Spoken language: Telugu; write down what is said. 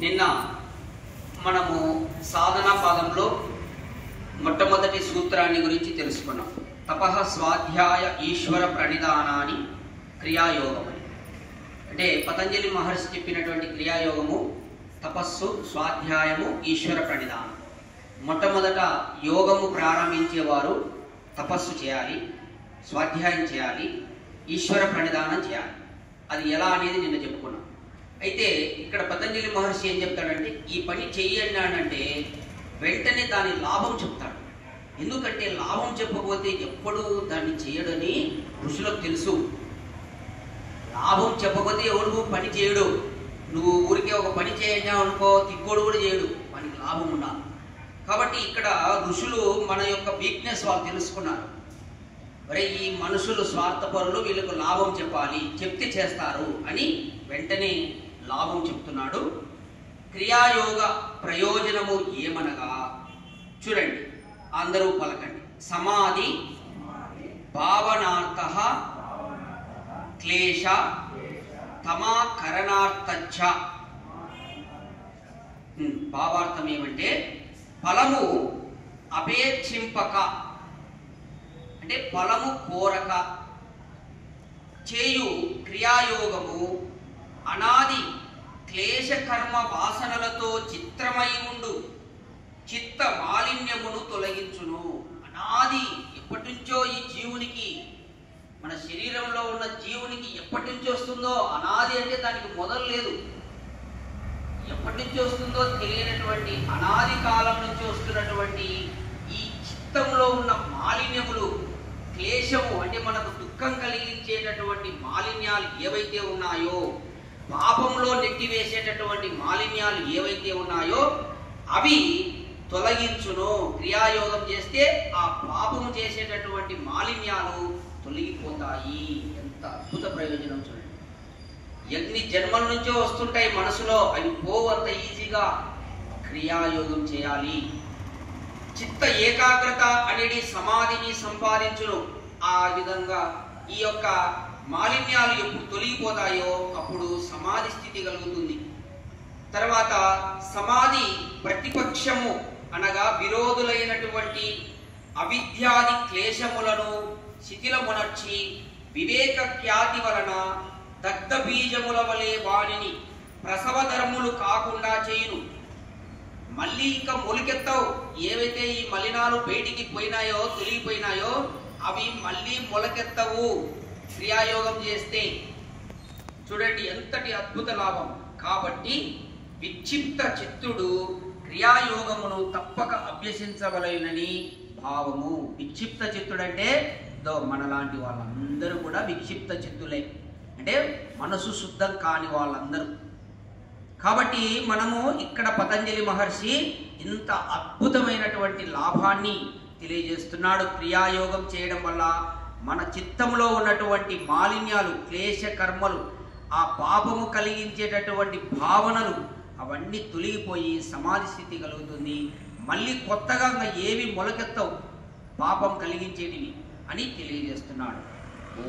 నిన్న మనము సాధనా పాదంలో మొట్టమొదటి సూత్రాన్ని గురించి తెలుసుకున్నాం. తపః స్వాధ్యాయ ఈశ్వర ప్రణిధానాని క్రియాయోగమని. అంటే పతంజలి మహర్షి చెప్పినటువంటి క్రియాయోగము తపస్సు, స్వాధ్యాయము, ఈశ్వర ప్రణిధానం. మొట్టమొదట యోగము ప్రారంభించేవారు తపస్సు చేయాలి, స్వాధ్యాయం చేయాలి, ఈశ్వర ప్రణిధానం చేయాలి. అది ఎలా అనేది నిన్న చెప్పుకున్నాం. అయితే ఇక్కడ పతంజలి మహర్షి ఏం చెప్తాడంటే, ఈ పని చెయ్యండి అంటే వెంటనే దాని లాభం చెప్తాడు. ఎందుకంటే లాభం చెప్పకపోతే ఎప్పుడు దాన్ని చేయడని ఋషులకు తెలుసు. లాభం చెప్పకపోతే ఎవడు పని చేయడు. నువ్వు ఊరికే ఒక పని చేయండి అనుకో, తిక్కోడు కూడా చేయడు, మనకి లాభం ఉండాలి. కాబట్టి ఇక్కడ ఋషులు మన యొక్క వీక్నెస్ వాళ్ళు తెలుసుకున్నారు. మరి ఈ మనుషులు స్వార్థపరులు, వీళ్ళకు లాభం చెప్పాలి, చెప్తే చేస్తారు అని వెంటనే లాభం చెప్తున్నాడు. క్రియాయోగ ప్రయోజనము ఏమనగా, చూడండి అందరూ పలకండి. సమాధి భావనార్థ క్లేశ తమాకరణార్థ. భావార్థం ఏమంటే ఫలము అపేక్షింపక, అంటే ఫలము కోరక చేయు క్రియాయోగము అనాది క్లేశకర్మ వాసనలతో చిత్రమై ఉండు చిత్త మాలిన్యమును తొలగించును. అనాది ఎప్పటి నుంచో ఈ జీవునికి, మన శరీరంలో ఉన్న జీవునికి ఎప్పటి నుంచి వస్తుందో, అనాది అంటే దానికి మొదలు లేదు, ఎప్పటి నుంచి వస్తుందో తెలియనటువంటి అనాది కాలం నుంచి వస్తున్నటువంటి ఈ చిత్తంలో ఉన్న మాలిన్యములు, క్లేశము అంటే మనకు దుఃఖం కలిగించేటటువంటి మాలిన్యాలు ఏవైతే ఉన్నాయో, పాపంలో నెట్టివేసేటటువంటి మాలిన్యాలు ఏవైతే ఉన్నాయో అవి తొలగించును. క్రియాయోగం చేస్తే ఆ పాపము చేసేటటువంటి మాలిన్యాలు తొలగిపోతాయి. ఎంత అద్భుత ప్రయోజనం చూడండి. ఎన్ని జన్మల నుంచో వస్తుంటాయి మనసులో, అవి పోవంత ఈజీగా క్రియాయోగం చేయాలి. చిత్త ఏకాగ్రత అనేది సమాధిని సంపాదించును. ఆ విధంగా ఈ యొక్క మాలిన్యాలు ఎప్పుడు తొలగిపోతాయో అప్పుడు సమాధి స్థితి కలుగుతుంది. తర్వాత సమాధి ప్రతిపక్షము అనగా విరోధులైనటువంటి అవిద్యాది క్లేశములను శిథిలమునర్చి వివేక ఖ్యాతి వలన దగ్ధ బీజముల వలె వాణిని ప్రసవధర్ములు కాకుండా చేయును. మళ్ళీ ఇంకా మొలకెత్తవు. ఏవైతే ఈ మలినాలు బయటికి పోయినాయో, తొలగిపోయినాయో అవి మళ్ళీ మొలకెత్తవు క్రియాయోగం చేస్తే. చూడండి ఎంతటి అద్భుత లాభం. కాబట్టి విక్షిప్త చిత్తుడు క్రియాయోగమును తప్పక అభ్యసించవలెనని భావము. విక్షిప్త చిత్తుడంటే మనలాంటి వాళ్ళందరూ కూడా విక్షిప్త చిత్తులే, అంటే మనసు శుద్ధం కాని వాళ్ళందరూ. కాబట్టి మనము ఇక్కడ పతంజలి మహర్షి ఇంత అద్భుతమైనటువంటి లాభాన్ని తెలియజేస్తున్నాడు. క్రియాయోగం చేయడం వల్ల మన చిత్తంలో ఉన్నటువంటి మాలిన్యాలు, క్లేశ కర్మలు, ఆ పాపము కలిగించేటటువంటి భావనలు అవన్నీ తొలగిపోయి సమాధి స్థితి కలుగుతుంది. మళ్ళీ కొత్తగా ఏవి మొలకెత్తవు పాపం కలిగించేటివి అని తెలియజేస్తున్నాడు. ఓ